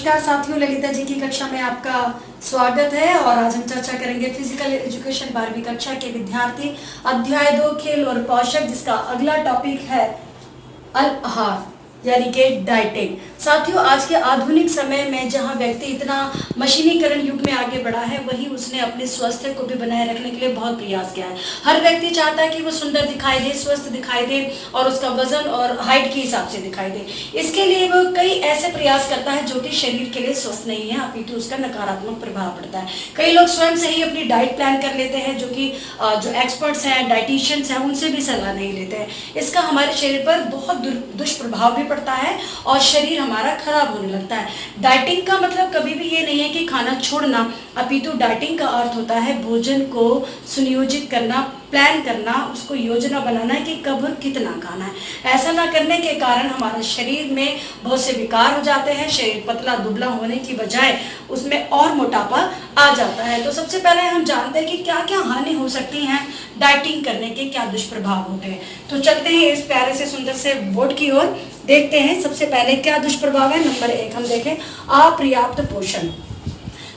नमस्कार साथियों, ललिता जी की कक्षा में आपका स्वागत है। और आज हम चर्चा करेंगे फिजिकल एजुकेशन 12वीं कक्षा के विद्यार्थी अध्याय 2 खेल और पोषक, जिसका अगला टॉपिक है अल आहार यानी कि डाइटिंग। साथियों, आज के आधुनिक समय में जहां व्यक्ति इतना मशीनीकरण युग में आगे बढ़ा है, वहीं उसने अपने स्वास्थ्य को भी बनाए रखने के लिए बहुत प्रयास किया है। हर व्यक्ति चाहता है कि वो सुंदर दिखाई दे, स्वस्थ दिखाई दे और उसका वजन और हाइट के हिसाब से दिखाई दे। इसके लिए वो कई ऐसे प्रयास करता है जो कि शरीर के लिए स्वस्थ नहीं है, अपितु उसका नकारात्मक प्रभाव पड़ता है। कई लोग स्वयं से ही अपनी डाइट प्लान कर लेते हैं, जो कि जो एक्सपर्ट्स हैं, डाइटिशियंस हैं, उनसे भी सलाह नहीं लेते हैं। इसका हमारे शरीर पर बहुत दुष्प्रभाव भी पड़ता है और शरीर हमारा खराब होने लगता है। डाइटिंग का मतलब कभी भी ये नहीं है कि खाना छोड़ना, अपितु डाइटिंग का अर्थ होता है भोजन को सुनियोजित करना, प्लान करना, उसको योजना बनाना है कि कब और कितना खाना है। ऐसा ना करने के कारण हमारे शरीर में बहुत से विकार हो जाते हैं। शरीर पतला दुबला होने की बजाय उसमें और मोटापा आ जाता है। तो सबसे पहले हम जानते हैं कि क्या क्या हानि हो सकती हैं, डाइटिंग करने के क्या दुष्प्रभाव होते हैं। तो चलते हैं इस प्यारे से सुंदर से बोर्ड की ओर, देखते हैं सबसे पहले क्या दुष्प्रभाव है। नंबर 1 हम देखें, अपर्याप्त पोषण।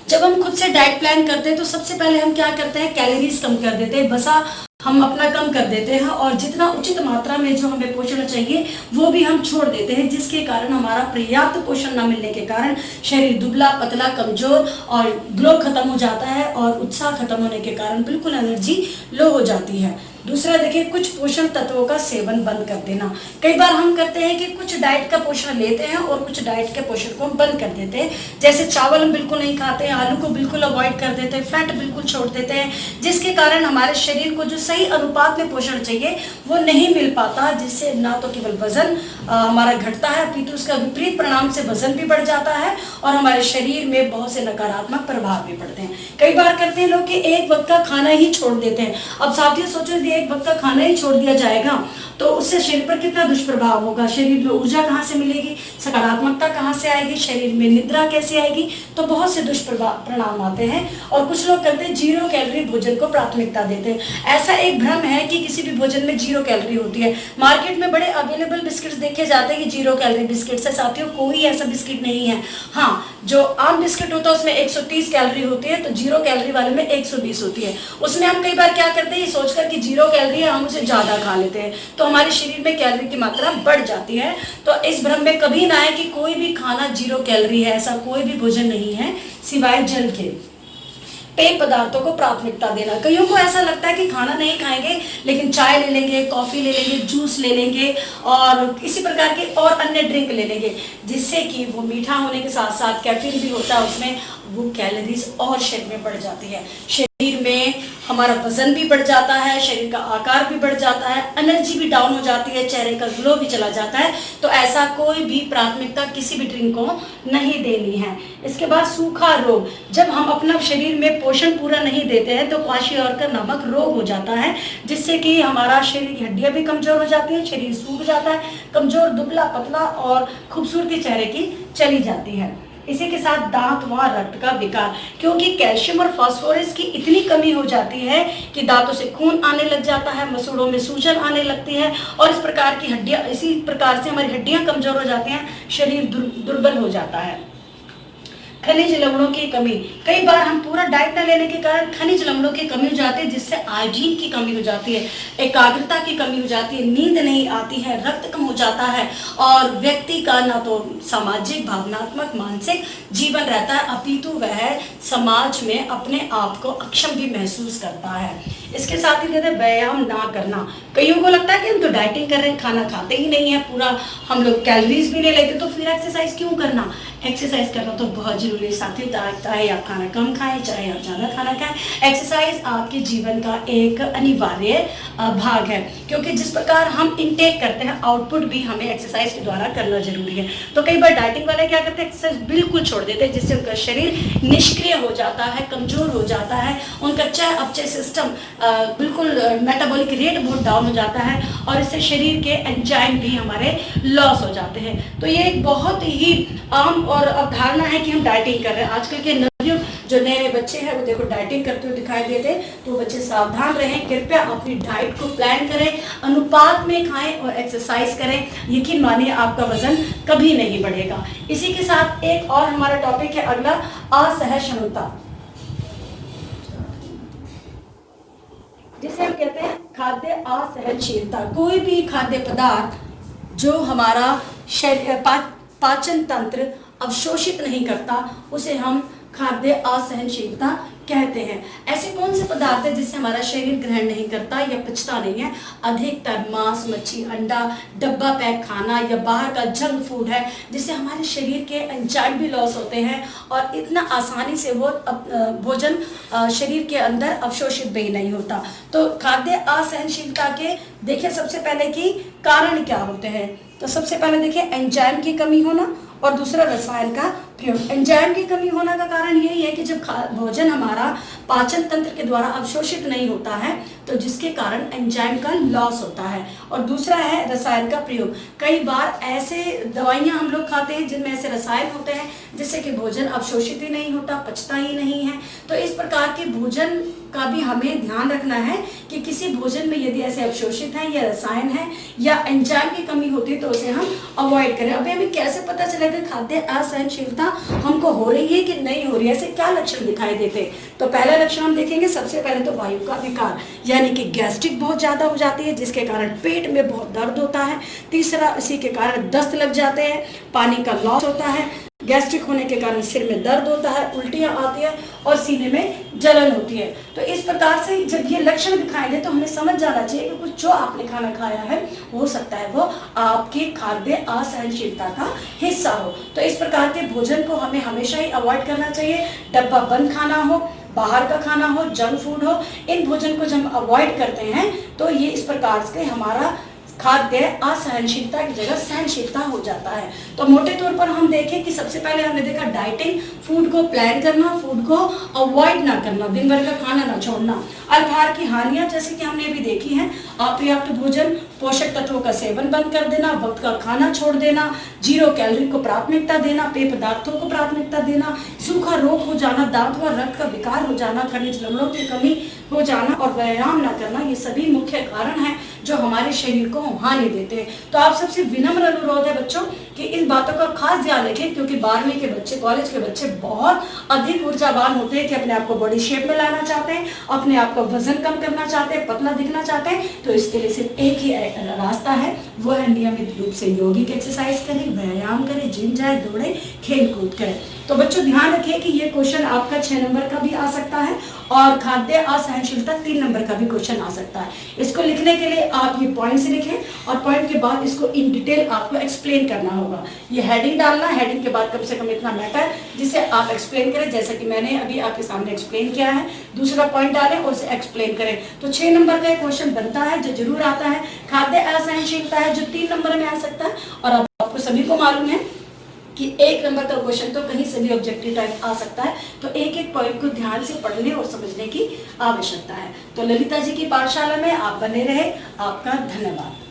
जब हम खुद से डाइट प्लान करते हैं तो सबसे पहले हम क्या करते हैं, कैलोरीज कम कर देते हैं, वसा हम अपना कम कर देते हैं और जितना उचित मात्रा में जो हमें पोषण चाहिए वो भी हम छोड़ देते हैं, जिसके कारण हमारा पर्याप्त पोषण न मिलने के कारण शरीर दुबला पतला कमजोर और ग्लो खत्म हो जाता है और उत्साह खत्म होने के कारण बिल्कुल एनर्जी लो हो जाती है। दूसरा देखिए, कुछ पोषण तत्वों का सेवन बंद कर देना। कई बार हम करते हैं कि कुछ डाइट का पोषण लेते हैं और कुछ डाइट के पोषण को हम बंद कर देते हैं। जैसे चावल हम बिल्कुल नहीं खाते हैं, आलू को बिल्कुल अवॉइड कर देते हैं, फैट बिल्कुल छोड़ देते हैं, जिसके कारण हमारे शरीर को जो सही अनुपात में पोषण चाहिए वो नहीं मिल पाता, जिससे ना तो केवल वजन हमारा घटता है, अपितु उसका विपरीत परिणाम से वजन भी बढ़ जाता है और हमारे शरीर में बहुत से नकारात्मक प्रभाव भी पड़ते हैं। कई बार करते हैं लोग कि एक वक्त का खाना ही छोड़ देते हैं। अब साथियों सोचो, एक वक्त का खाना ही छोड़ दिया जाएगा तो उससे शरीर पर कितना दुष्प्रभाव होगा। शरीर में ऊर्जा कहाँ से मिलेगी, सकारात्मकता कहाँ से आएगी, शरीर में निद्रा कैसे आएगी, तो बहुत से दुष्प्रभाव परिणाम आते हैं। और कुछ लोग करते हैं 0 कैलोरी भोजन को प्राथमिकता देते हैं। ऐसा एक भ्रम है कि किसी भी भोजन में 0 कैलोरी होती है। मार्केट में बड़े अवेलेबल बिस्किट्स देखे जाते हैं कि 0 कैलोरी बिस्किट्स है। साथियों, कोई ऐसा बिस्किट नहीं है। हाँ, जो आम बिस्किट होता है उसमें 130 कैलोरी होती है, तो 0 कैलोरी वाले में 120 होती है। उसमें हम कई बार क्या करते हैं, ये सोचकर कि 0 कैलोरी है, हम उसे ज्यादा खा लेते हैं, तो हमारे शरीर में कैलोरी की मात्रा बढ़ जाती है। तो इस भ्रम में कभी ना आए कि कोई भी खाना 0 कैलोरी है। ऐसा कोई भी भोजन नहीं है सिवाय जल के। पेय पदार्थों को प्राथमिकता देना। कईयों को ऐसा लगता है कि खाना नहीं खाएंगे लेकिन चाय ले लेंगे, कॉफी ले लेंगे, जूस ले लेंगे और इसी प्रकार के और अन्य ड्रिंक ले लेंगे, जिससे कि वो मीठा होने के साथ साथ कैफीन भी होता है उसमें, वो कैलोरीज और शरीर में बढ़ जाती है। शरीर में हमारा वजन भी बढ़ जाता है, शरीर का आकार भी बढ़ जाता है, एनर्जी भी डाउन हो जाती है, चेहरे का ग्लो भी चला जाता है। तो ऐसा कोई भी प्राथमिकता किसी भी ड्रिंक को नहीं देनी है। इसके बाद सूखा रोग। जब हम अपना शरीर में पोषण पूरा नहीं देते हैं तो क्वाशियोरकर नामक रोग हो जाता है, जिससे कि हमारा शरीर की हड्डियां भी कमजोर हो जाती है, शरीर सूख जाता है, कमजोर दुबला पतला और खूबसूरती चेहरे की चली जाती है। इसी के साथ दांत व रक्त का विकार, क्योंकि कैल्शियम और फास्फोरस की इतनी कमी हो जाती है कि दांतों से खून आने लग जाता है, मसूड़ों में सूजन आने लगती है और इस प्रकार की हड्डियां, इसी प्रकार से हमारी हड्डियां कमजोर हो जाती हैं, शरीर दुर्बल हो जाता है। खनिज लवणों की कमी। कई बार हम पूरा डाइट न लेने के कारण खनिज लवणों की कमी हो जाती है, जिससे आयोडीन की कमी हो जाती है, एकाग्रता की कमी हो जाती है, नींद नहीं आती है, रक्त कम हो जाता है और व्यक्ति का ना तो सामाजिक, भावनात्मक, मानसिक जीवन रहता है, अपितु वह समाज में अपने आप को अक्षम भी महसूस करता है। इसके साथ ही कहते हैं व्यायाम ना करना। कईयों को लगता है कि हम तो डाइटिंग कर रहे हैं, खाना खाते ही नहीं है पूरा, हम लोग कैलोरीज भी नहीं लेते, तो फिर एक्सरसाइज क्यों करना। एक्सरसाइज करना तो बहुत जरूरी है साथियों, चाहे आप खाना कम खाएं चाहे आप ज़्यादा खाना खाएं, एक्सरसाइज आपके जीवन का एक अनिवार्य भाग है, क्योंकि जिस प्रकार हम इनटेक करते हैं आउटपुट भी हमें एक्सरसाइज के द्वारा करना जरूरी है। तो कई बार डाइटिंग वाले क्या करते हैं, एक्सरसाइज बिल्कुल छोड़ देते हैं, जिससे उनका शरीर निष्क्रिय हो जाता है, कमजोर हो जाता है, उनका चय अपचय सिस्टम बिल्कुल मेटाबॉलिक रेट बहुत डाउन हो जाता है और इससे शरीर के एंजाइम भी हमारे लॉस हो जाते हैं। तो ये एक बहुत ही आम और अवधारणा है कि हम डाइटिंग कर रहे हैं। आजकल के नवयुवक जो नए नए बच्चे हैं वो देखो डाइटिंग करते हुए दिखाई देते, तो बच्चे सावधान रहें, कृपया अपनी डाइट को प्लान करें, अनुपात में खाएं और एक्सरसाइज करें। यकीन मानिए आपका वजन कभी नहीं बढ़ेगा। इसी के साथ एक और हमारा टॉपिक है अगला, असहिष्णुता, जिसे हम कहते हैं खाद्य असहनशीलता। कोई भी खाद्य पदार्थ जो हमारा पाचन तंत्र अवशोषित नहीं करता उसे हम खाद्य असहनशीलता कहते हैं। ऐसे कौन से पदार्थ है जिससे हमारा शरीर ग्रहण नहीं करता या पचता नहीं है? अधिकतर मांस, मच्छी, अंडा, डब्बा पैक खाना या बाहर का जंक फूड है, जिससे हमारे शरीर के एंजाइम भी लॉस होते हैं और इतना आसानी से वो भोजन शरीर के अंदर अवशोषित भी नहीं होता। तो खाद्य असहनशीलता के देखिए सबसे पहले कि कारण क्या होते हैं। तो सबसे पहले देखिए एंजाइम की कमी होना और दूसरा रसायन का प्रयोग। एंजाइम की कमी होने का कारण यही है कि जब भोजन हमारा पाचन तंत्र के द्वारा अवशोषित नहीं होता है तो जिसके कारण एंजाइम का लॉस होता है। और दूसरा है रसायन का प्रयोग। कई बार ऐसे दवाइयां हम लोग खाते हैं जिनमें ऐसे रसायन होते हैं जिससे कि भोजन अवशोषित ही नहीं होता, पचता ही नहीं है। तो इस प्रकार के भोजन का भी हमें ध्यान रखना है कि किसी भोजन में यदि ऐसे अवशोषित है या रसायन है या एंजाइम की कमी होती है तो उसे हम अवॉइड करें। अभी हमें कैसे पता चलेगा खाद्य असहनशीलता हमको हो रही है कि नहीं हो रही है, ऐसे क्या लक्षण दिखाई देते? तो पहला लक्षण हम देखेंगे, सबसे पहले तो वायु का विकार, यानी कि गैस्ट्रिक बहुत ज़्यादा हो जाती है जिसके कारण पेट में बहुत दर्द होता है। तीसरा, इसी के कारण दस्त लग जाते हैं, पानी का लॉस होता है, गैस्ट्रिक होने के कारण सिर में दर्द होता है, उल्टियाँ आती है और सीने में जलन होती है। तो इस प्रकार से जब ये लक्षण दिखाई दे तो हमें समझ जाना चाहिए कि कुछ जो आपने खाना खाया है हो सकता है वो आपके खाद्य असहनशीलता का हिस्सा हो। तो इस प्रकार के भोजन को हमें हमेशा ही अवॉइड करना चाहिए। डब्बा बंद खाना हो, बाहर का खाना हो, जंक फूड हो, इन भोजन को जब हम अवॉइड करते हैं तो ये इस प्रकार से हमारा खाद्य असहनशीलता की जगह सहनशीलता हो जाता है। तो मोटे तौर पर हम देखें कि सबसे पहले हमने देखा डाइटिंग, फूड को प्लान करना, फूड को अवॉइड ना करना, दिन भर का खाना ना छोड़ना। अल्पाहार की हानियां जैसे कि हमने अभी देखी हैं, अपर्याप्त भोजन, पोषक तत्वों का सेवन बंद कर देना, वक्त का खाना छोड़ देना, 0 कैलोरी को प्राथमिकता देना, पेय पदार्थों को प्राथमिकता देना, सूखा रोग हो जाना, दांत व रक्त का विकार हो जाना, खनिज लवणों की कमी हो जाना और व्यायाम ना करना, ये सभी मुख्य कारण हैं जो हमारे शरीर को हानि देते हैं। तो आप सबसे विनम्र अनुरोध है बच्चों कि इन बातों का खास ध्यान रखें, क्योंकि 12वीं के बच्चे, कॉलेज के बच्चे बहुत अधिक ऊर्जावान होते हैं कि अपने आप को बॉडी शेप में लाना चाहते हैं, अपने आप का वजन कम करना चाहते हैं, पतला दिखना चाहते हैं। तो इसके लिए सिर्फ एक ही रास्ता है, वो है नियमित रूप से यौगिक एक्सरसाइज करें, व्यायाम करें, जिम जाए, दौड़े, खेल कूद करें। तो बच्चों ध्यान रखें कि ये क्वेश्चन आपका 6 नंबर का भी आ सकता है और खाद्य असहनशीलता 3 नंबर का भी क्वेश्चन आ सकता है। इसको लिखने के लिए आप ये पॉइंट्स लिखें और पॉइंट के बाद इसको इन डिटेल आपको एक्सप्लेन करना होगा। ये हेडिंग डालना, हेडिंग के बाद कम से कम इतना मैटर जिसे आप एक्सप्लेन करें, जैसे कि मैंने अभी आपके सामने एक्सप्लेन किया है। दूसरा पॉइंट डालें और उसे एक्सप्लेन करें। तो 6 नंबर का क्वेश्चन बनता है जो जरूर आता है। खाद्य असहनशीलता है जो 3 नंबर में आ सकता है और आपको सभी को मालूम है कि 1 नंबर का क्वेश्चन तो कहीं से भी ऑब्जेक्टिव टाइप आ सकता है। तो एक एक पॉइंट को ध्यान से पढ़ने और समझने की आवश्यकता है। तो ललिता जी की पाठशाला में आप बने रहे। आपका धन्यवाद।